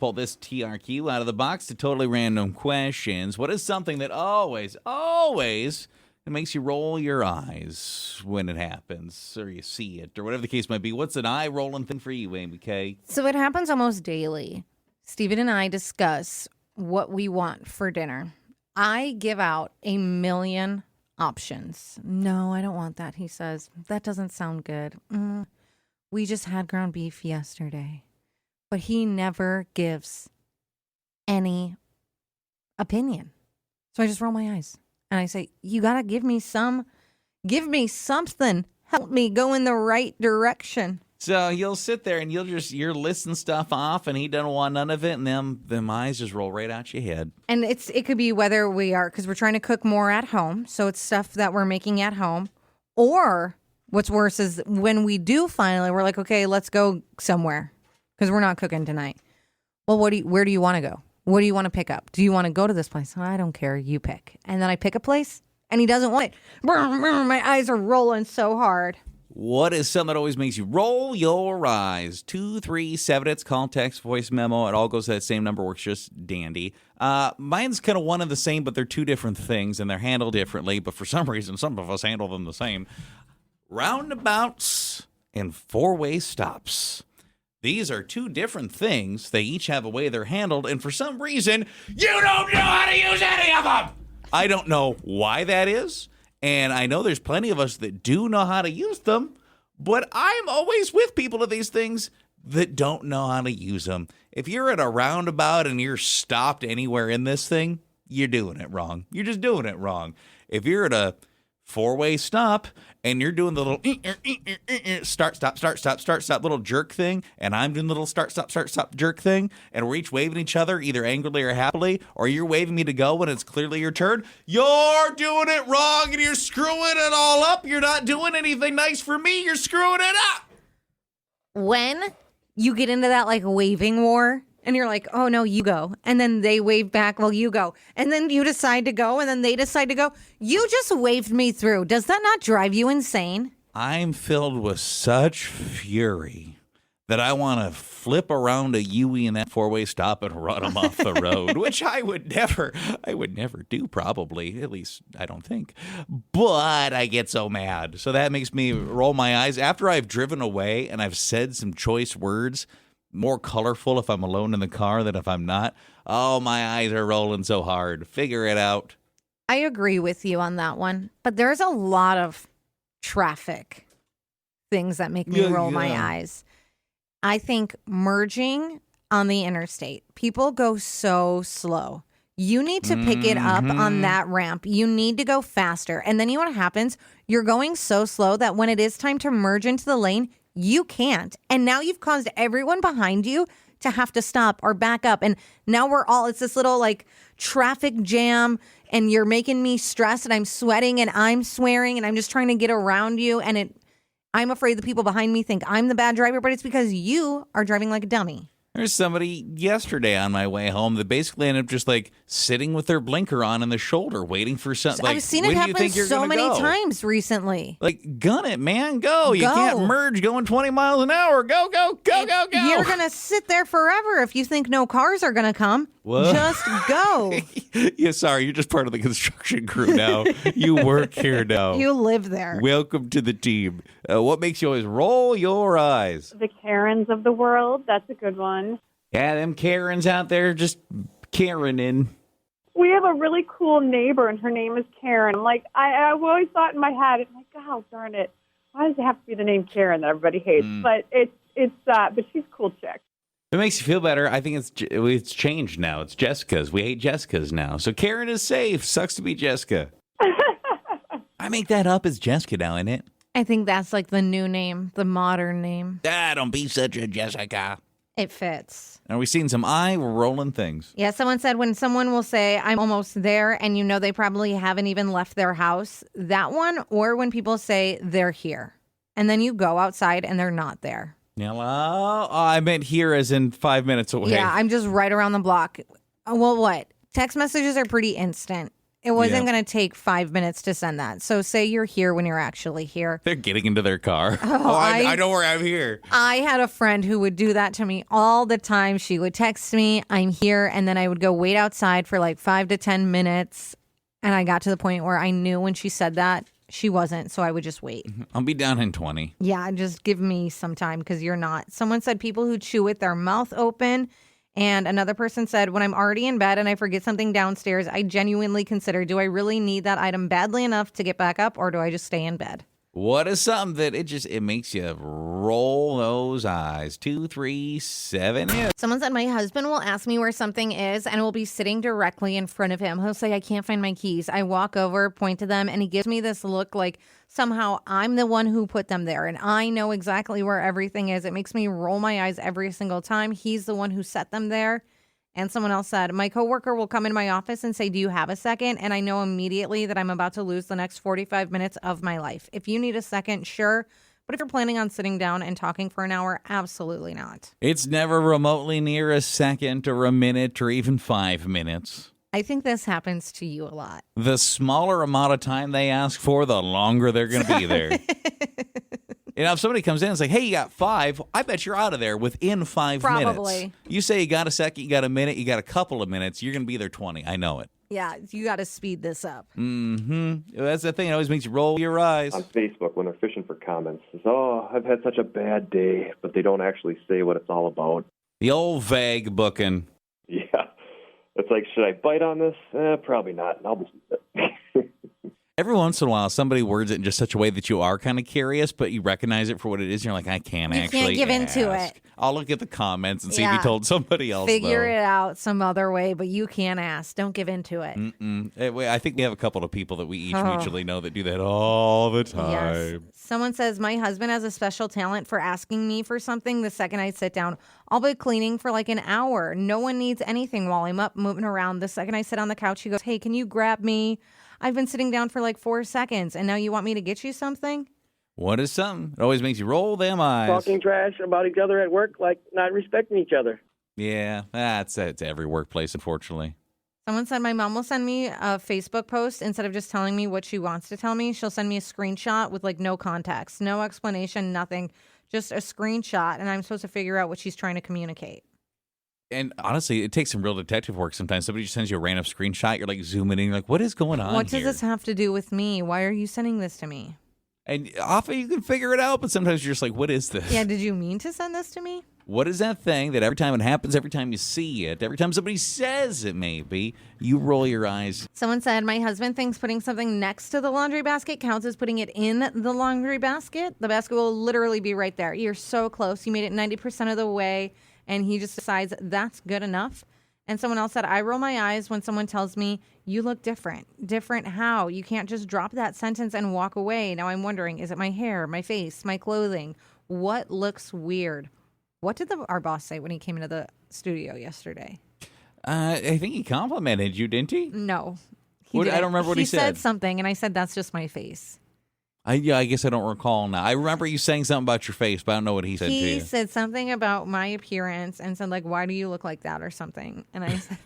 Pull this TRQ out of the box to totally random questions. What is something that always it makes you roll your eyes when it happens, or you see it, or whatever the case might be? What's an eye-rolling thing for you, Amy K? So it happens almost daily. Steven and I discuss what we want for dinner. I give out a million options. No, I don't want that, he says. That doesn't sound good. We just had ground beef yesterday. But he never gives any opinion. So I just roll my eyes. And I say, you got to give me something. Help me go in the right direction. So you'll sit there and you're listing stuff off, and he doesn't want none of it, and them eyes just roll right out your head. And it could be whether we are, because we're trying to cook more at home, so it's stuff that we're making at home. Or what's worse is when we do finally, we're like, okay, let's go somewhere, because we're not cooking tonight. Well, where do you want to go? What do you want to pick up? Do you want to go to this place? I don't care. You pick. And then I pick a place, and he doesn't want it. My eyes are rolling so hard. What is something that always makes you roll your eyes? 237. It's call, text, voice memo. It all goes to that same number. Works just dandy. Mine's kind of one and the same, but they're two different things, and they're handled differently. But for some reason, some of us handle them the same. Roundabouts and four-way stops. These are two different things. They each have a way they're handled, and for some reason, you don't know how to use any of them. I don't know why that is. And I know there's plenty of us that do know how to use them, but I'm always with people of these things that don't know how to use them. If you're at a roundabout and you're stopped anywhere in this thing, you're doing it wrong. You're just doing it wrong. If you're at a four-way stop and you're doing the little start, stop little jerk thing, and I'm doing the little start, stop jerk thing, and we're each waving each other either angrily or happily, or you're waving me to go when it's clearly your turn, you're doing it wrong and you're screwing it all up. You're not doing anything nice for me. You're screwing it up. When you get into that like waving war, and you're like, oh, no, you go. And then they wave back, well, you go. And then you decide to go, and then they decide to go. You just waved me through. Does that not drive you insane? I'm filled with such fury that I want to flip around a Yui in that four-way stop and run them off the road, which I would never do probably, at least I don't think. But I get so mad. So that makes me roll my eyes. After I've driven away and I've said some choice words, more colorful if I'm alone in the car than if I'm not. Oh, my eyes are rolling so hard. Figure it out. I agree with you on that one. But there's a lot of traffic things that make me roll my eyes. I think merging on the interstate, people go so slow. You need to pick it up on that ramp. You need to go faster. And then you know what happens? You're going so slow that when it is time to merge into the lane, you can't. And now you've caused everyone behind you to have to stop or back up. And now it's this little like traffic jam, and you're making me stressed, and I'm sweating and I'm swearing, and I'm just trying to get around you. And I'm afraid the people behind me think I'm the bad driver, but it's because you are driving like a dummy. There's somebody yesterday on my way home that basically ended up just like sitting with their blinker on in the shoulder, waiting for something. I've seen it happen so many times recently. Like, gun it, man. Go. You can't merge going 20 miles an hour. Go. You're going to sit there forever if you think no cars are going to come. What? Just go. Yeah, sorry. You're just part of the construction crew now. You work here now. You live there. Welcome to the team. What makes you always roll your eyes? The Karens of the world. That's a good one. Yeah, them Karens out there just Karening. We have a really cool neighbor, and her name is Karen. I'm like, I've always thought in my head, I'm like, oh, darn it. Why does it have to be the name Karen that everybody hates? But but she's a cool chick. If it makes you feel better, I think it's changed now. It's Jessica's. We hate Jessica's now. So Karen is safe. Sucks to be Jessica. I make that up as Jessica now, isn't it? I think that's like the new name, the modern name. Don't be such a Jessica. It fits. Are we seeing some eye-rolling things? Yeah, someone said when someone will say, I'm almost there, and you know they probably haven't even left their house, that one, or when people say they're here, and then you go outside and they're not there. Hello? Oh, I meant here as in 5 minutes away. Yeah, I'm just right around the block. Well, what? Text messages are pretty instant. It wasn't Yeah. going to take 5 minutes to send that. So say you're here when you're actually here. They're getting into their car. I know where I'm here. I had a friend who would do that to me all the time. She would text me, I'm here, and then I would go wait outside for like 5 to 10 minutes. And I got to the point where I knew when she said that, she wasn't. So I would just wait. I'll be down in 20. Yeah, just give me some time because you're not. Someone said people who chew with their mouth open. And another person said, when I'm already in bed and I forget something downstairs, I genuinely consider, do I really need that item badly enough to get back up or do I just stay in bed? What is something that it makes you roll those eyes? 2, 3, 7. Yeah. Someone said, my husband will ask me where something is and will be sitting directly in front of him. He'll say, I can't find my keys. I walk over, point to them, and he gives me this look like somehow I'm the one who put them there and I know exactly where everything is. It makes me roll my eyes every single time. He's the one who set them there. And someone else said, my coworker will come in my office and say, do you have a second? And I know immediately that I'm about to lose the next 45 minutes of my life. If you need a second, sure. But if you're planning on sitting down and talking for an hour, absolutely not. It's never remotely near a second or a minute or even 5 minutes. I think this happens to you a lot. The smaller amount of time they ask for, the longer they're going to be there. If somebody comes in and is like, hey, you got 5, I bet you're out of there within 5 Probably. minutes. You say you got a second, you got a minute, you got a couple of minutes, you're going to be there 20. I know it. Yeah, you got to speed this up. That's the thing. It always makes you roll your eyes. On Facebook, when they're fishing for comments, says, oh, I've had such a bad day, but they don't actually say what it's all about. The old vague booking. Yeah. It's like, should I bite on this? Probably not. I'll just eat it. Every once in a while, somebody words it in just such a way that you are kind of curious, but you recognize it for what it is. And you're like, I can't You actually can't give into ask. it. I'll look at the comments and see if Yeah. you told somebody else. Figure though. it out some other way, but you can't ask. Don't give into it. I think we have a couple of people that we each mutually know that do that all the time. Yes. Someone says, my husband has a special talent for asking me for something the second I sit down. I'll be cleaning for like an hour. No one needs anything while I'm up moving around. The second I sit on the couch, he goes, hey, can you grab me? I've been sitting down for like 4 seconds, and now you want me to get you something? What is something? It always makes you roll them eyes. Talking trash about each other at work, like not respecting each other. Yeah, that's every workplace, unfortunately. Someone said my mom will send me a Facebook post instead of just telling me what she wants to tell me. She'll send me a screenshot with like no context, no explanation, nothing, just a screenshot, and I'm supposed to figure out what she's trying to communicate. And honestly, it takes some real detective work sometimes. Somebody just sends you a random screenshot. You're like zooming in. You're like, what is going on What does here? this have to do with me? Why are you sending this to me? And often you can figure it out, but sometimes you're just like, what is this? Yeah, did you mean to send this to me? What is that thing that every time it happens, every time you see it, every time somebody says it may be, you roll your eyes? Someone said, my husband thinks putting something next to the laundry basket counts as putting it in the laundry basket. The basket will literally be right there. You're so close. You made it 90% of the way, and he just decides that's good enough. And someone else said, I roll my eyes when someone tells me, you look different. Different how? You can't just drop that sentence and walk away. Now I'm wondering, is it my hair, my face, my clothing? What looks weird? What did our boss say when he came into the studio yesterday? I think he complimented you, didn't he? No. I didn't. don't remember what he said. said. Something, and I said, that's just my face. I guess I don't recall now. I remember you saying something about your face, but I don't know what he said to He you. said something about my appearance and said, like, why do you look like that or something? And I said,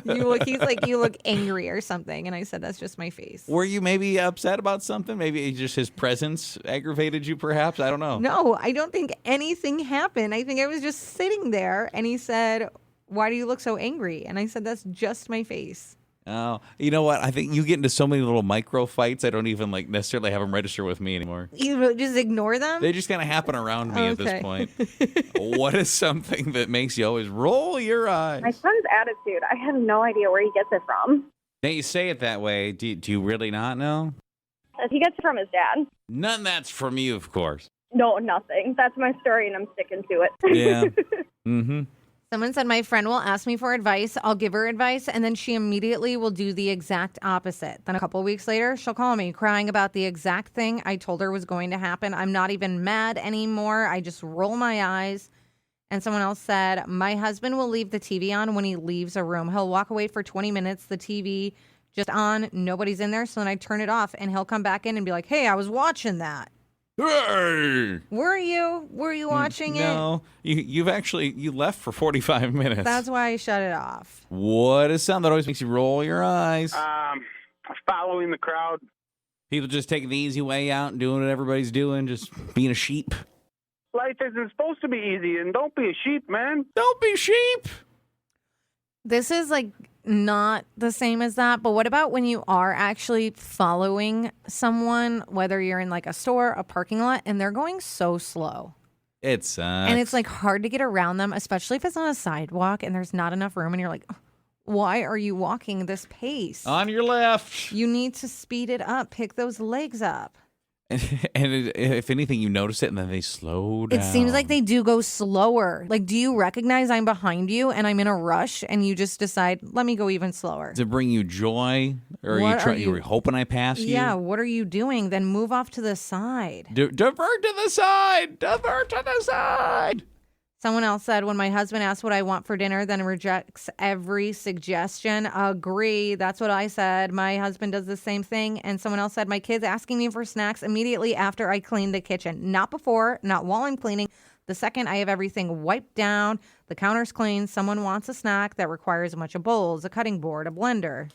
you look angry or something. And I said, that's just my face. Were you maybe upset about something? Maybe just his presence aggravated you, perhaps? I don't know. No, I don't think anything happened. I think I was just sitting there and he said, why do you look so angry? And I said, that's just my face. Oh, you know what? I think you get into so many little micro fights. I don't even necessarily have them register with me anymore. You just ignore them? They just kind of happen around me at this Okay. point. What is something that makes you always roll your eyes? My son's attitude, I have no idea where he gets it from. Now you say it that way. Do you really not know? He gets it from his dad. None that's from you, of course. No, nothing. That's my story, and I'm sticking to it. Yeah. Mm-hmm. Someone said, my friend will ask me for advice. I'll give her advice, and then she immediately will do the exact opposite. Then a couple of weeks later, she'll call me crying about the exact thing I told her was going to happen. I'm not even mad anymore. I just roll my eyes. And someone else said, my husband will leave the TV on when he leaves a room. He'll walk away for 20 minutes, the TV just on, nobody's in there. So then I turn it off, and he'll come back in and be like, hey, I was watching that. Hey! Were you watching it? No, you left for 45 minutes. That's why I shut it off. What is sound that always makes you roll your eyes? Following the crowd. People just taking the easy way out and doing what everybody's doing, just being a sheep. Life isn't supposed to be easy, and don't be a sheep, man. Don't be sheep. This is like not the same as that, but what about when you are actually following someone, whether you're in like a store, a parking lot, and they're going so slow? It sucks. And it's like hard to get around them, especially if it's on a sidewalk and there's not enough room and you're like, why are you walking this pace? On your left. You need to speed it up, pick those legs up. And if anything, you notice it and then they slow down. It seems like they do go slower. Like, do you recognize I'm behind you and I'm in a rush and you just decide, let me go even slower? To bring you joy? Or you were hoping I passed you? Yeah, what are you doing? Then move off to the side. Divert to the side! Divert to the side! Someone else said, when my husband asks what I want for dinner, then rejects every suggestion. Agree. That's what I said. My husband does the same thing. And someone else said, my kids asking me for snacks immediately after I clean the kitchen. Not before, not while I'm cleaning. The second I have everything wiped down, the counter's clean, someone wants a snack that requires a bunch of bowls, a cutting board, a blender.